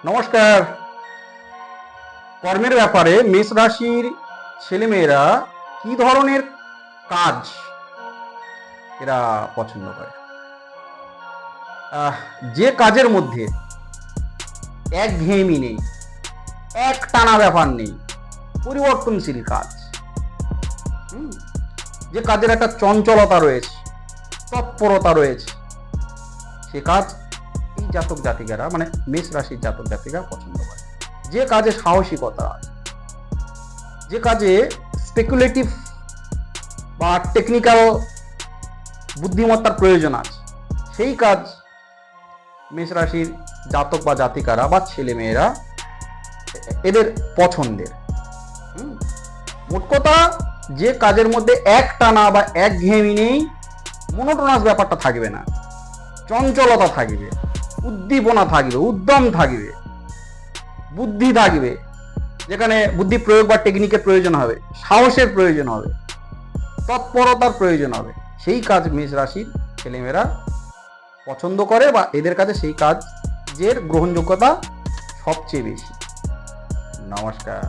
নমস্কার। কর্মের ব্যাপারে মেষ রাশির ছেলেমেয়েরা কি ধরনের কাজ এরা পছন্দ করে? আহ, যে কাজের মধ্যে একঘেয়েমি নেই, এক টানা ব্যাপার নেই, পরিবর্তনশীল কাজ, হুম, যে কাজের একটা চঞ্চলতা রয়েছে, তৎপরতা রয়েছে, সে কাজ এই জাতক জাতিকারা মানে মেষ রাশির জাতক জাতিকা পছন্দ করে। যে কাজে সাহসিকতা আছে, যে কাজে স্পেকুলেটিভ বা টেকনিক্যাল বুদ্ধিমত্তার প্রয়োজন আছে, সেই কাজ মেষ রাশির জাতক বা জাতিকারা বা ছেলেমেয়েরা এদের পছন্দের। মোট কথা, যে কাজের মধ্যে এক টানা বা একঘেয়েমি নেই, মনোটোনাস ব্যাপারটা থাকবে না, চঞ্চলতা থাকবে, উদ্দীপনা থাকবে, উদ্যম থাকবে, বুদ্ধি থাকবে, যেখানে বুদ্ধি প্রয়োগ বা টেকনিকের প্রয়োজন হবে, সাহসের প্রয়োজন হবে, তৎপরতার প্রয়োজন হবে, সেই কাজ মেষ রাশির ছেলেমেয়েরা পছন্দ করে বা এদের কাছে সেই কাজের গ্রহণযোগ্যতা সবচেয়ে বেশি। নমস্কার।